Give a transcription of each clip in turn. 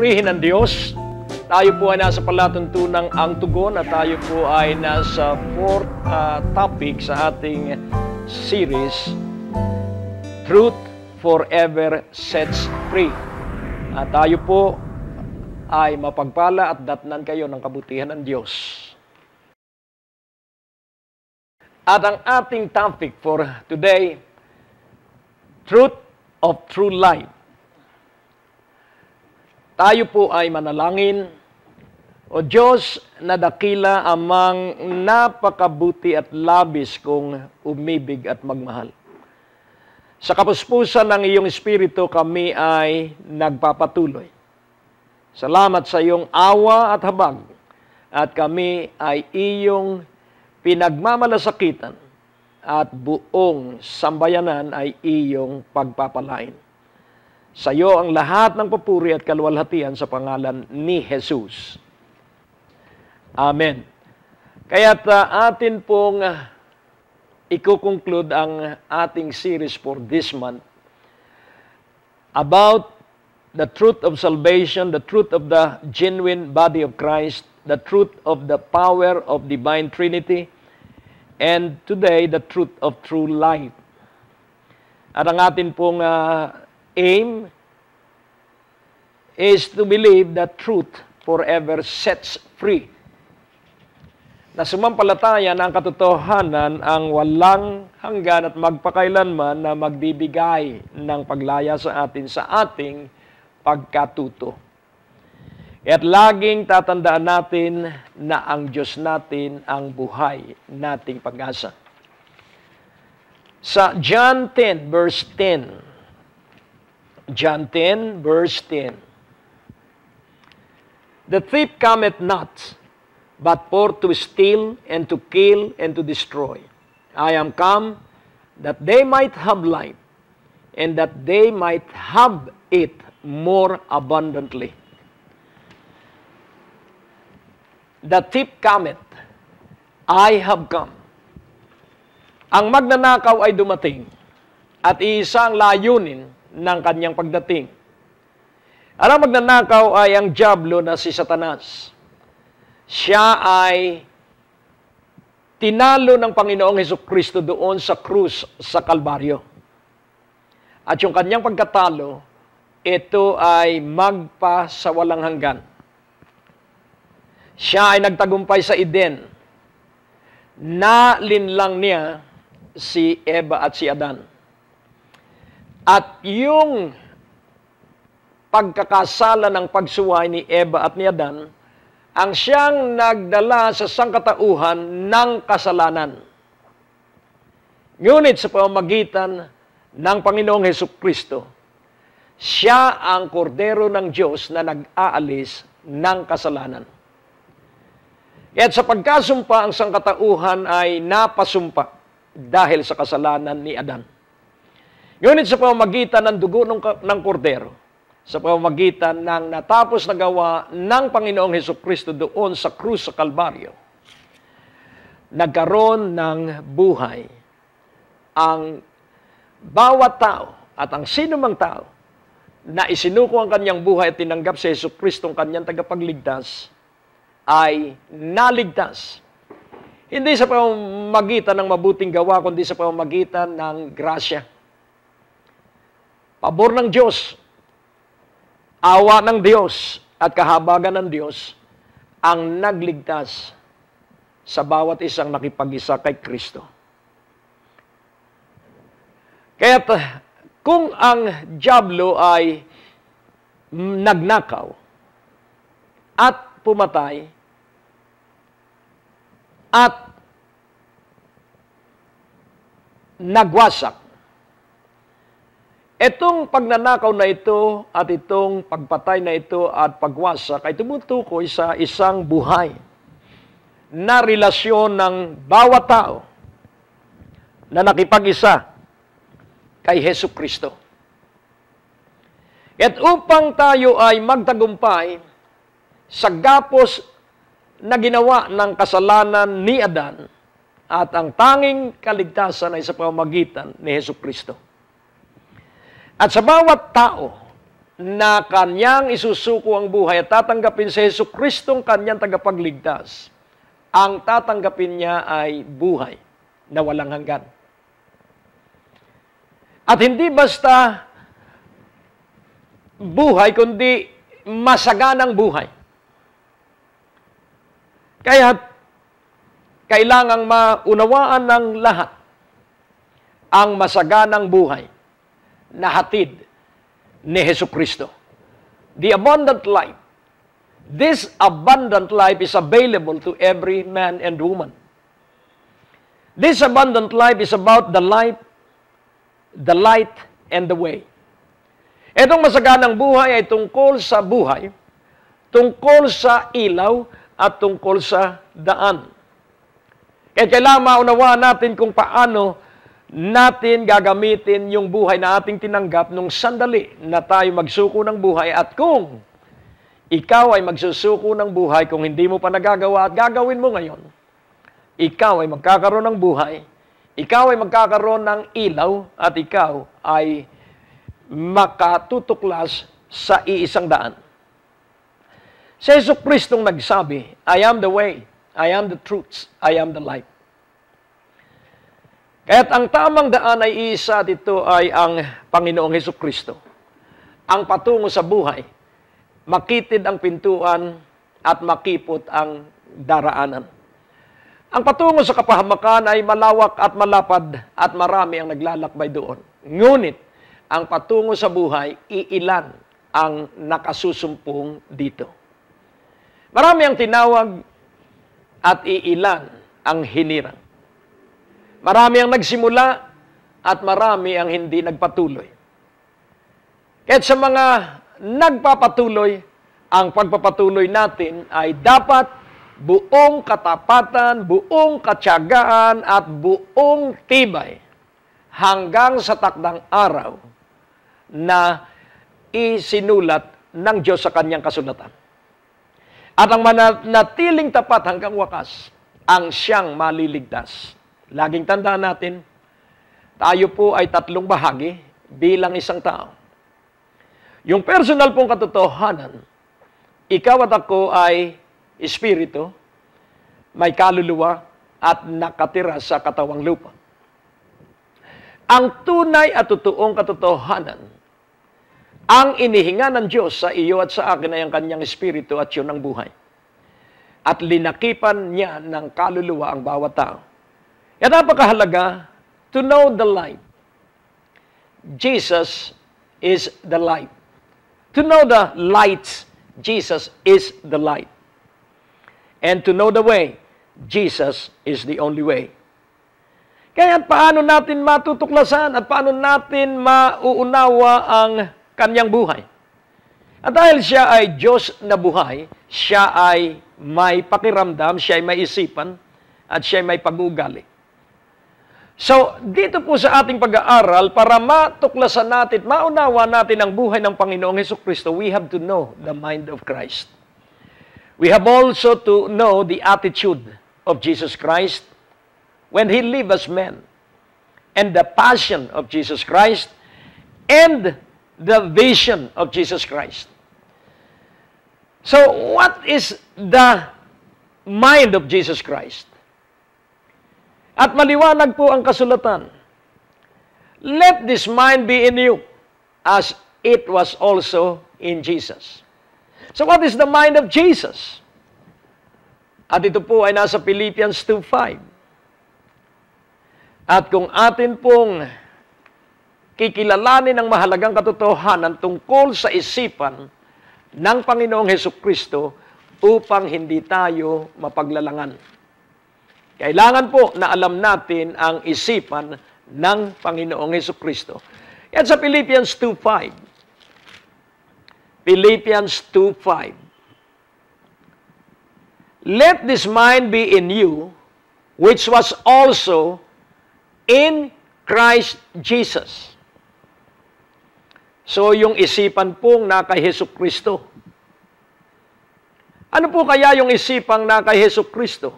Purihin ang Diyos. Tayo po ay nasa palatuntunang ang tugon at tayo po ay nasa fourth topic sa ating series, Truth Forever Sets Free. At tayo po ay mapagpala at datnan kayo ng kabutihan ng Diyos. At ang ating topic for today, Truth of True Life. Tayo po ay manalangin. O Diyos na dakila amang napakabuti at labis kong umibig at magmahal. Sa kapuspusan ng iyong Espiritu kami ay nagpapatuloy. Salamat sa iyong awa at habag at kami ay iyong pinagmamalasakitan at buong sambayanan ay iyong pagpapalain. Sa iyo ang lahat ng papuri at kaluwalhatian sa pangalan ni Jesus. Amen. Kaya't atin pong i-conclude ang ating series for this month about the truth of salvation, the truth of the genuine body of Christ, the truth of the power of divine Trinity, and today, the truth of true life. At ang atin pong aim is to believe that truth forever sets free. Na sumampalataya ng katotohanan ang walang hanggan at magpakailanman na magbibigay ng paglaya sa atin sa ating pagkatuto. At laging tatandaan natin na ang Diyos natin ang buhay nating pag-asa. Sa John 10 verse 10, John 10, verse 10. The thief cometh not, but for to steal, and to kill, and to destroy. I am come, that they might have life, and that they might have it more abundantly. The thief cometh, I have come. Ang magnanakaw ay dumating, at isang layunin ng kanyang pagdating. Ang magnanakaw ay ang dyablo na si Satanas. Siya ay tinalo ng Panginoong Hesukristo doon sa krus sa Kalbaryo. At yung kanyang pagkatalo, ito ay magpasawalang hanggan. Siya ay nagtagumpay sa Eden. Nalinlang niya si Eva at si Adan. At yung pagkakasala ng pagsuway ni Eva at ni Adan, ang siyang nagdala sa sangkatauhan ng kasalanan. Ngunit sa pamamagitan ng Panginoong Hesukristo, siya ang kordero ng Diyos na nag-aalis ng kasalanan. At sa pagkasumpa, ang sangkatauhan ay napasumpa dahil sa kasalanan ni Adan. Ngunit sa pamamagitan ng dugo ng kordero, sa pamamagitan ng natapos na gawa ng Panginoong Hesukristo doon sa krus sa Kalbaryo, nagkaroon ng buhay ang bawat tao at ang sinumang tao na isinuko ang kanyang buhay at tinanggap si Hesukristo ang kanyang tagapagligtas ay naligtas. Hindi sa pamamagitan ng mabuting gawa, kundi sa pamamagitan ng grasya. Pabor ng Diyos, awa ng Diyos at kahabagan ng Diyos ang nagligtas sa bawat isang nakipag-isa kay Kristo. Kaya't kung ang dyablo ay nagnakaw at pumatay at nagwasak, itong pagnanakaw na ito at itong pagpatay na ito at pagwasak ay tumutukoy sa isang buhay na relasyon ng bawat tao na nakipag-isa kay Hesukristo. At upang tayo ay magtagumpay sa gapos na ginawa ng kasalanan ni Adan at ang tanging kaligtasan ay sa pamamagitan ni Hesukristo. At sa bawat tao na kanyang isusuko ang buhay at tatanggapin si Jesucristong kanyang tagapagligtas, ang tatanggapin niya ay buhay na walang hanggan. At hindi basta buhay, kundi masaganang buhay. Kaya kailangang maunawaan ng lahat ang masaganang buhay na hatid ni Jesucristo. The abundant life. This abundant life is available to every man and woman. This abundant life is about the life, the light, and the way. Itong masaganang buhay ay tungkol sa buhay, tungkol sa ilaw, at tungkol sa daan. Kaya kailangan maunawaan natin kung paano natin gagamitin yung buhay na ating tinanggap nung sandali na tayo magsuko ng buhay, at kung ikaw ay magsusuko ng buhay, kung hindi mo pa nagagawa at gagawin mo ngayon, ikaw ay magkakaroon ng buhay, ikaw ay magkakaroon ng ilaw, at ikaw ay makatutuklas sa iisang daan. Si Jesucristong nagsabi, I am the way, I am the truth, I am the life. Kaya't ang tamang daan ay iisa, dito ay ang Panginoong Jesucristo. Ang patungo sa buhay, makitid ang pintuan at makipot ang daraanan. Ang patungo sa kapahamakan ay malawak at malapad at marami ang naglalakbay doon. Ngunit, ang patungo sa buhay, iilan ang nakasusumpong dito. Marami ang tinawag at iilan ang hinirang. Marami ang nagsimula at marami ang hindi nagpatuloy. Kahit sa mga nagpapatuloy, ang pagpapatuloy natin ay dapat buong katapatan, buong katyagaan at buong tibay hanggang sa takdang araw na isinulat ng Diyos sa kanyang kasulatan. At ang manatiling tapat hanggang wakas, ang siyang maliligtas. Laging tandaan natin, tayo po ay tatlong bahagi bilang isang tao. Yung personal pong katotohanan, ikaw at ako ay espiritu, may kaluluwa, at nakatira sa katawang lupa. Ang tunay at totoong katotohanan, ang inihinga ng Diyos sa iyo at sa akin ay ang kanyang espiritu at yun ang buhay. At linakipan niya ng kaluluwa ang bawat tao. Kaya napakahalaga to know the light. Jesus is the light. To know the light, Jesus is the light. And to know the way, Jesus is the only way. Kaya paano natin matutuklasan at paano natin mauunawa ang kanyang buhay? At dahil siya ay Diyos na buhay, siya ay may pakiramdam, siya ay may isipan, at siya ay may pag-uugali. So, dito po sa ating pag-aaral, para matuklasan natin, maunawa natin ang buhay ng Panginoong Jesucristo, we have to know the mind of Christ. We have also to know the attitude of Jesus Christ when He lived as man, and the passion of Jesus Christ, and the vision of Jesus Christ. So, what is the mind of Jesus Christ? At maliwanag po ang kasulatan. Let this mind be in you, as it was also in Jesus. So what is the mind of Jesus? At ito po ay nasa Philippians 2:5. At kung atin pong kikilalanin ang mahalagang katotohanan tungkol sa isipan ng Panginoong Hesukristo upang hindi tayo mapaglalangan. Kailangan po na alam natin ang isipan ng Panginoong Hesukristo. Yan sa Philippians 2:5. Philippians 2:5. Let this mind be in you, which was also in Christ Jesus. So, yung isipan pong na kay Hesukristo. Ano po kaya yung isipang na kay Hesukristo?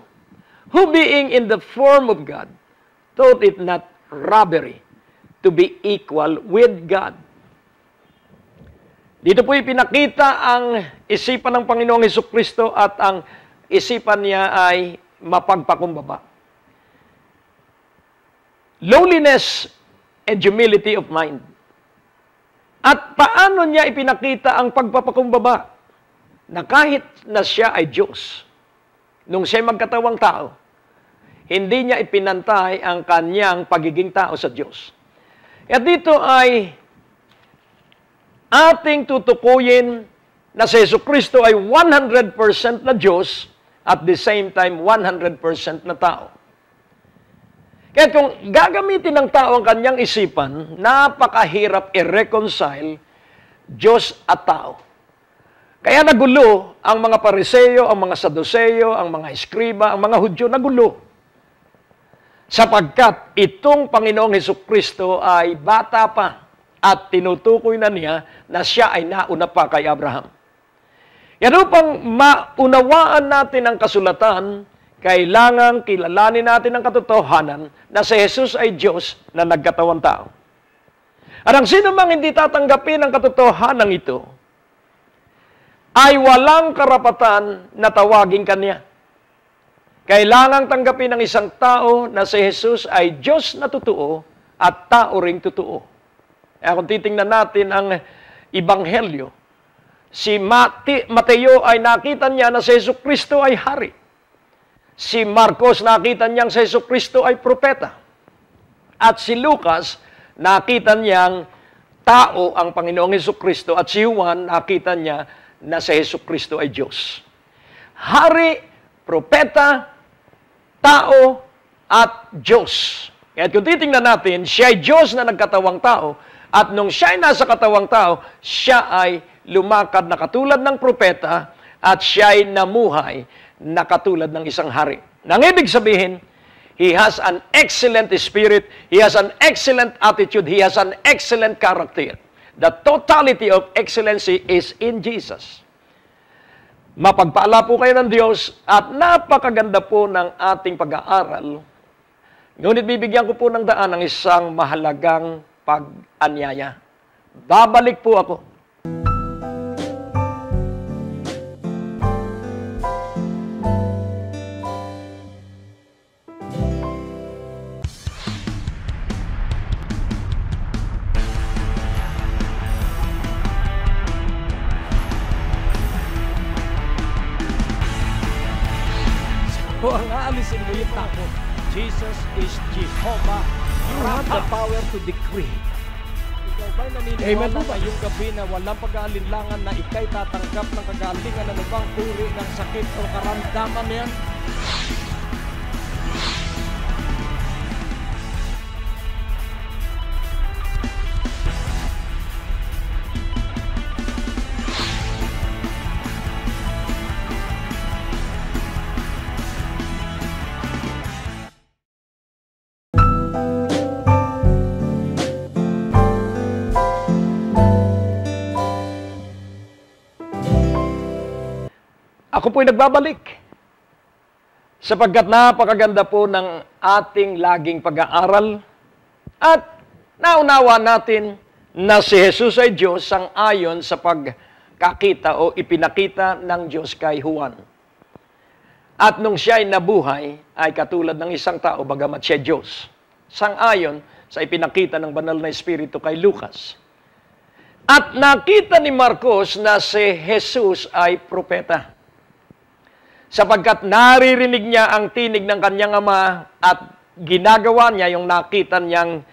Who being in the form of God, thought it not robbery to be equal with God. Dito po ipinakita ang isipan ng Panginoong Hesukristo at ang isipan niya ay mapagpakumbaba. Lowliness and humility of mind. At paano niya ipinakita ang pagpapakumbaba? Na kahit na siya ay Diyos, nung siya magkatawang tao, hindi niya ipinantay ang kanyang pagiging tao sa Diyos. At dito ay ating tutukuyin na si Jesucristo ay 100% na Diyos at the same time 100% na tao. Kaya kung gagamitin ng tao ang kanyang isipan, napakahirap i-reconcile Diyos at tao. Kaya nagulo ang mga Pariseo, ang mga Saduceo, ang mga Eskriba, ang mga Hudyo, nagulo. Sapagkat itong Panginoong Hesukristo ay bata pa at tinutukoy na niya na siya ay nauna pa kay Abraham. Yan upang maunawaan natin ang kasulatan, kailangang kilalanin natin ang katotohanan na si Jesus ay Diyos na nagkatawang tao. At ang sino mang hindi tatanggapin ang katotohanan ito, ay walang karapatan na tawagin kanya. Kailangang tanggapin ng isang tao na si Jesus ay Diyos na totoo at tao ring totoo. Kaya kung titingnan natin ang Ebanghelyo, si Mateo ay nakita niya na si Jesucristo ay hari. Si Marcos nakita niyang si Jesucristo ay propeta. At si Lucas nakita niyang tao ang Panginoong Jesucristo. At si Juan nakita niya na si Jesucristo ay Diyos. Hari, propeta, tao, at Diyos. Kaya kung titingnan natin, siya ay Diyos na nagkatawang tao. At nung siya ay nasa katawang tao, siya ay lumakad na katulad ng propeta at siya ay namuhay na katulad ng isang hari. Nang ibig sabihin, he has an excellent spirit, he has an excellent attitude, he has an excellent character. The totality of excellency is in Jesus. Mapagpaala po kayo ng Diyos at napakaganda po ng ating pag-aaral. Ngunit bibigyan ko po ng daan ng isang mahalagang pag-anyaya. Babalik po ako. So, ang aalisin mo yung takot. Jesus is Jehovah. You have the power to decree. Ikaw ba'y naniniwala ngayong gabi na walang pag-aalinlangan na ikay tatanggap ng kagalingan ng ibang uri ng sakit o karamdaman yan? Ako po'y nagbabalik. Sapagkat napakaganda po ng ating laging pag-aaral at naunawa natin na si Jesus ay Diyos sang-ayon sa pagkakita o ipinakita ng Diyos kay Juan. At nung siya ay nabuhay, ay katulad ng isang tao, bagamat siya Diyos. Sang-ayon sa ipinakita ng banal na Espiritu kay Lucas. At nakita ni Marcos na si Jesus ay propeta. Sapagkat naririnig niya ang tinig ng kanyang ama at ginagawa niya yung nakita niyang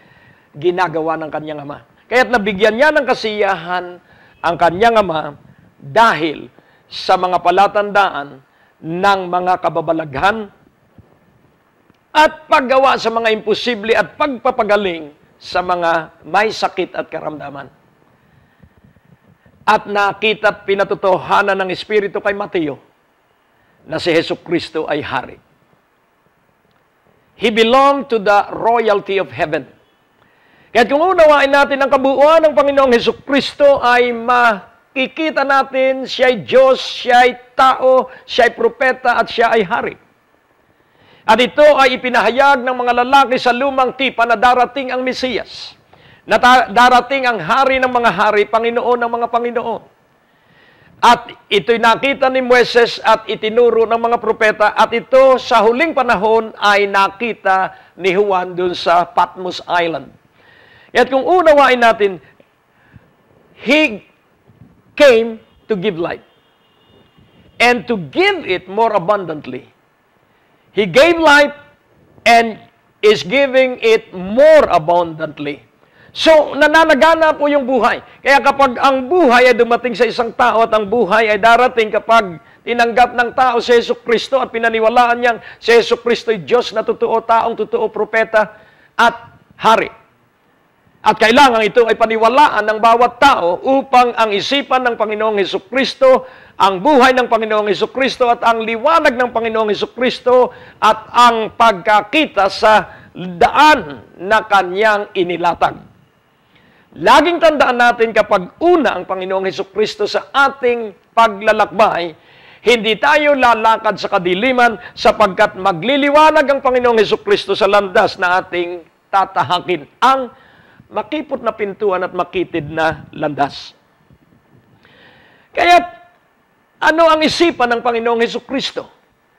ginagawa ng kanyang ama. Kaya't nabigyan niya ng kasiyahan ang kanyang ama dahil sa mga palatandaan ng mga kababalaghan at paggawa sa mga imposible at pagpapagaling sa mga may sakit at karamdaman. At nakita at pinatotohanan ng Espiritu kay Mateo na si Jesucristo ay hari. He belonged to the royalty of heaven. Kaya kung unawain natin ang kabuuan ng Panginoong Jesucristo ay makikita natin siya ay Diyos, siya ay tao, siya ay propeta at siya ay hari. At ito ay ipinahayag ng mga lalaki sa lumang tipan na darating ang Mesiyas na darating ang hari ng mga hari, Panginoon ng mga Panginoon. At ito'y nakita ni Moises at itinuro ng mga propeta, at ito sa huling panahon ay nakita ni Juan dun sa Patmos Island. At kung unawain natin, He came to give life and to give it more abundantly. He gave life and is giving it more abundantly. So, nananagana po yung buhay. Kaya kapag ang buhay ay dumating sa isang tao at ang buhay ay darating kapag tinanggap ng tao si Jesucristo at pinaniwalaan niyang si Jesucristo ay Diyos na totoo, taong totoo, propeta at hari. At kailangan ito ay paniwalaan ng bawat tao upang ang isipan ng Panginoong Jesucristo, ang buhay ng Panginoong Jesucristo at ang liwanag ng Panginoong Jesucristo at ang pagkakita sa daan na Kanyang inilatag. Laging tandaan natin kapag una ang Panginoong Jesucristo sa ating paglalakbay, hindi tayo lalakad sa kadiliman sapagkat magliliwanag ang Panginoong Jesucristo sa landas na ating tatahakin, ang makipot na pintuan at makitid na landas. Kaya, ano ang isipan ng Panginoong Jesucristo?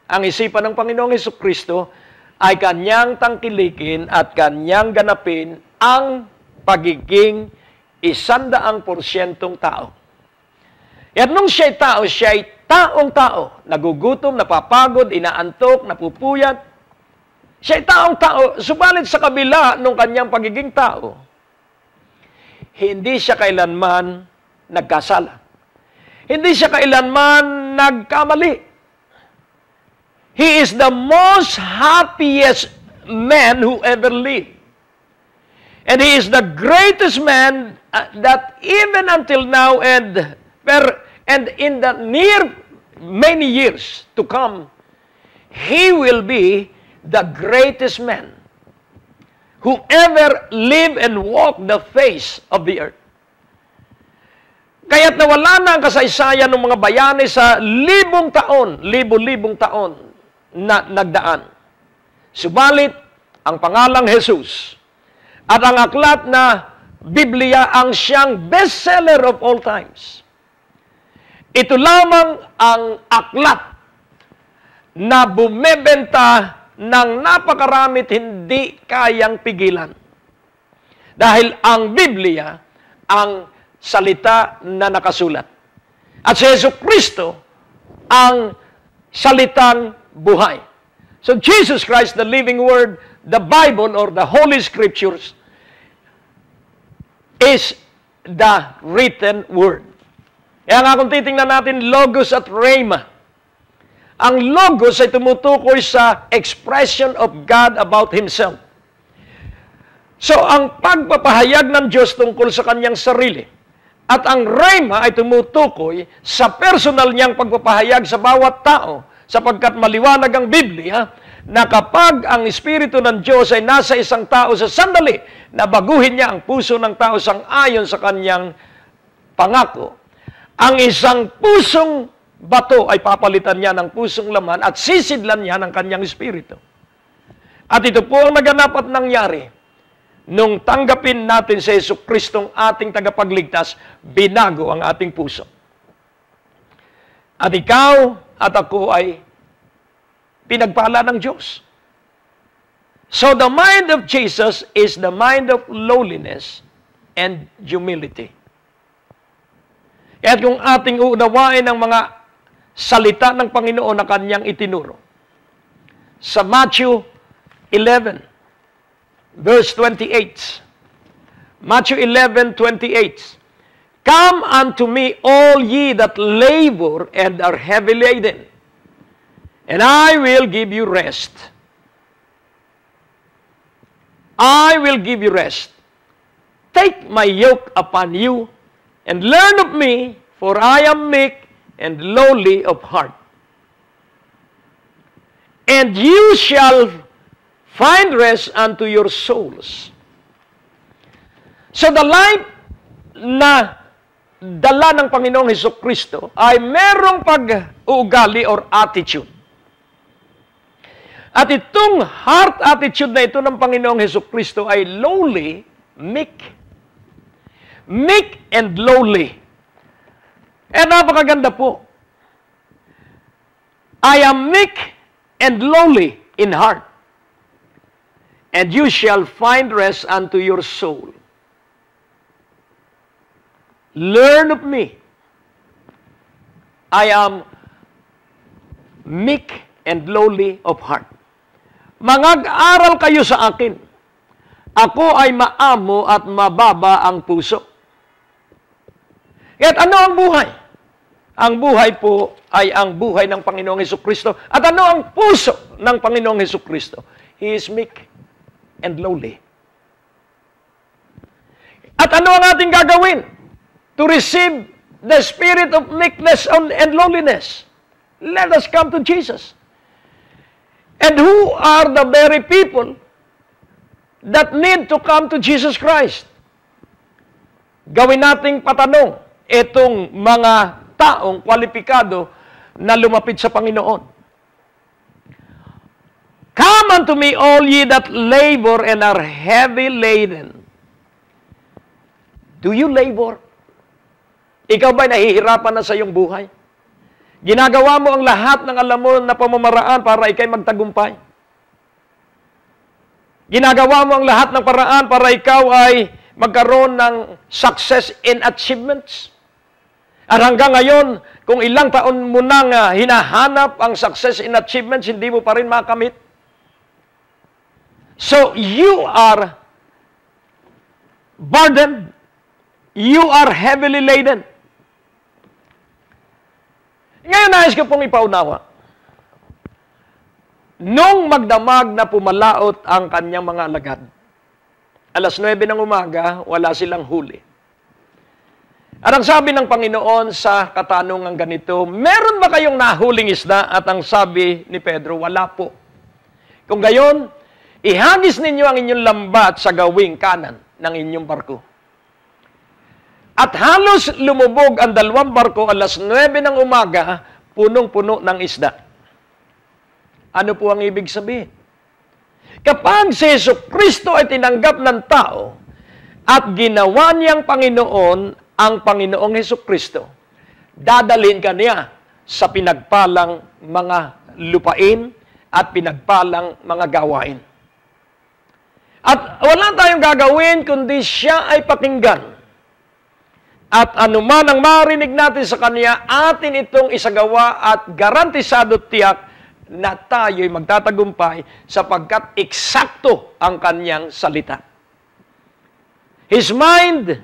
Ang isipan ng Panginoong Jesucristo ay Kanyang tangkilikin at Kanyang ganapin ang pagiging 100% tao. At nung siya'y tao, siya'y taong-tao. Nagugutom, napapagod, inaantok, napupuyat. Siya'y taong-tao. Subalit sa kabila nung kanyang pagiging tao, hindi siya kailanman nagkasala. Hindi siya kailanman nagkamali. He is the most happiest man who ever lived. And He is the greatest man that even until now and in the near many years to come, He will be the greatest man who ever lived and walked the face of the earth. Kaya't nawala na ang kasaysayan ng mga bayani sa libo-libong taon na nagdaan. Subalit, ang pangalang Jesus at ang aklat na Biblia ang siyang bestseller of all times. Ito lamang ang aklat na bumebenta ng napakaramit hindi kayang pigilan. Dahil ang Biblia ang salita na nakasulat. At si Jesucristo ang salitang buhay. So Jesus Christ, the living word, the Bible or the Holy Scriptures, is the written word. Kaya nga kung titingnan natin Logos at Rhema, ang Logos ay tumutukoy sa expression of God about Himself. So, ang pagpapahayag ng Diyos tungkol sa Kanyang sarili. At ang Rhema ay tumutukoy sa personal niyang pagpapahayag sa bawat tao, sapagkat maliwanag ang Biblia na kapag ang Espiritu ng Diyos ay nasa isang tao sa sandali, na baguhin niya ang puso ng tao sang-ayon sa Kanyang pangako, ang isang pusong bato ay papalitan niya ng pusong laman at sisidlan niya ng Kanyang Espiritu. At ito po ang naganap at nangyari. Nung tanggapin natin si Jesucristong ating tagapagligtas, binago ang ating puso. At ikaw at ako ay pinagpala ng Diyos. So the mind of Jesus is the mind of lowliness and humility. At kung ating uunawain ang mga salita ng Panginoon na Kanyang itinuro, sa Matthew 11, verse 28. Matthew 11:28. Come unto me, all ye that labor and are heavy laden, and I will give you rest. I will give you rest. Take my yoke upon you, and learn of me, for I am meek and lowly of heart. And you shall find rest unto your souls. So the life na dala ng Panginoong Jesucristo ay merong pag-uugali or attitude. At itong heart attitude na ito ng Panginoong Jesucristo ay lowly, meek, meek and lowly. Eh, napakaganda po. I am meek and lowly in heart, and you shall find rest unto your soul. Learn of me. I am meek and lowly of heart. Mangag-aral kayo sa akin. Ako ay maamo at mababa ang puso. At ano ang buhay? Ang buhay po ay ang buhay ng Panginoong Hesukristo. At ano ang puso ng Panginoong Hesukristo? He is meek and lowly. At ano ang ating gagawin? To receive the spirit of meekness and lowliness. Let us come to Jesus. And who are the very people that need to come to Jesus Christ? Gawin nating patanong itong mga taong kwalipikado na lumapit sa Panginoon. Come unto me, all ye that labor and are heavy laden. Do you labor? Ikaw ba'y nahihirapan na sa iyong buhay? Ginagawa mo ang lahat ng alam mo na pamamaraan para ikay magtagumpay. Ginagawa mo ang lahat ng paraan para ikaw ay magkaroon ng success in achievements. At hanggang ngayon, kung ilang taon mo nang hinahanap ang success in achievements, hindi mo pa rin makamit. So, you are burdened. You are heavily laden. Ngayon, nais ko pong ipaunawa. Nung magdamag na pumalaot ang kanyang mga alagad, 9:00 ng umaga, wala silang huli. At ang sabi ng Panginoon sa katanungang ganito, meron ba kayong nahuling isda? At ang sabi ni Pedro, wala po. Kung gayon, ihagis ninyo ang inyong lambat sa gawing kanan ng inyong barko. At halos lumubog ang 2 barko 9:00 ng umaga, punong-puno ng isda. Ano po ang ibig sabihin? Kapag si Jesucristo ay tinanggap ng tao at ginawa niyang Panginoon ang Panginoong Jesucristo, dadalhin ka niya sa pinagpalang mga lupain at pinagpalang mga gawain. At wala tayong gagawin kundi siya ay pakinggan. At anuman ang marinig natin sa Kanya, atin itong isagawa at garantisado tiyak na tayo'y magtatagumpay sapagkat eksakto ang Kanyang salita. His mind,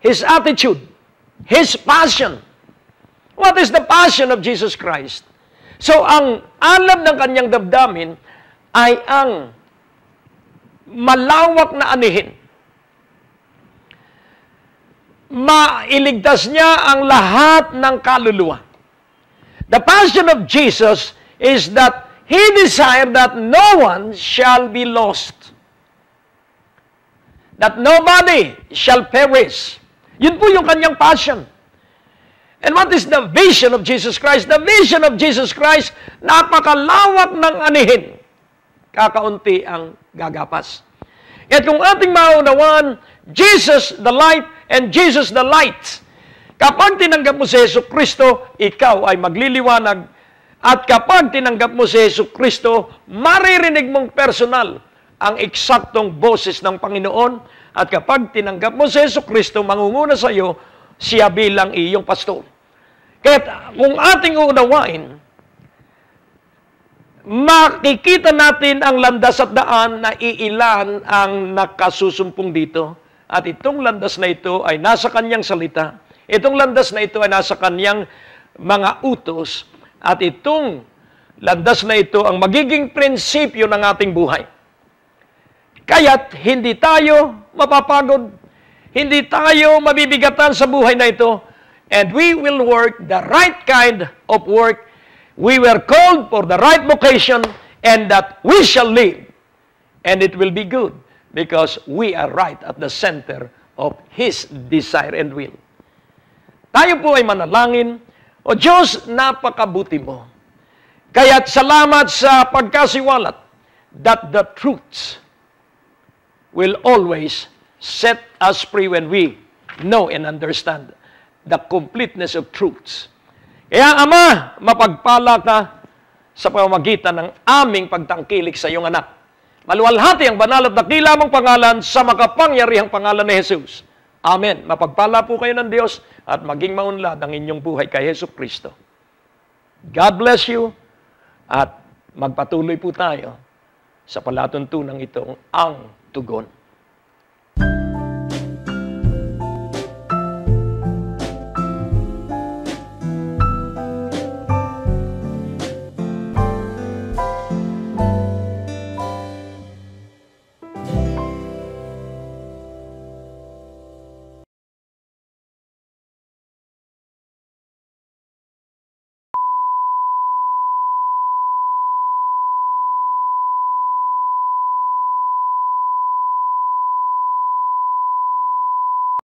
His attitude, His passion. What is the passion of Jesus Christ? So, ang alam ng Kanyang damdamin ay ang malawak na anihin. Mailigtas niya ang lahat ng kaluluwa. The passion of Jesus is that He desired that no one shall be lost. That nobody shall perish. Yun po yung kanyang passion. And what is the vision of Jesus Christ? The vision of Jesus Christ, napakalawak ng anihin. Kakaunti ang gagapas. At kung ating maunawaan, Jesus the light and Jesus the light. Kapag tinanggap mo si Jesucristo, ikaw ay magliliwanag. At kapag tinanggap mo si Jesucristo, maririnig mong personal ang eksaktong boses ng Panginoon. At kapag tinanggap mo si Jesucristo, mangunguna sa iyo, siya bilang iyong pastor. Kaya kung ating uunawain, makikita natin ang landas at daan na iilan ang nakasusumpong dito. At itong landas na ito ay nasa kanyang salita. Itong landas na ito ay nasa kanyang mga utos. At itong landas na ito ang magiging prinsipyo ng ating buhay. Kaya't hindi tayo mapapagod. Hindi tayo mabibigatan sa buhay na ito. And we will work the right kind of work. We were called for the right vocation and that we shall live. And it will be good. Because we are right at the center of His desire and will. Tayo po ay manalangin. O Diyos, napakabuti mo. Kaya't salamat sa pagkasiwalat that the truths will always set us free when we know and understand the completeness of truths. Kaya, Ama, mapagpala ka sa pamamagitan ng aming pagtangkilik sa iyong anak. Maluwalhati ang banal at dakila mong pangalan sa makapangyarihang pangalan ni Jesus. Amen. Mapagpala po kayo ng Diyos at maging maunlad ang inyong buhay kay Yesu Kristo. God bless you at magpatuloy po tayo sa palatuntunang itong ang tugon.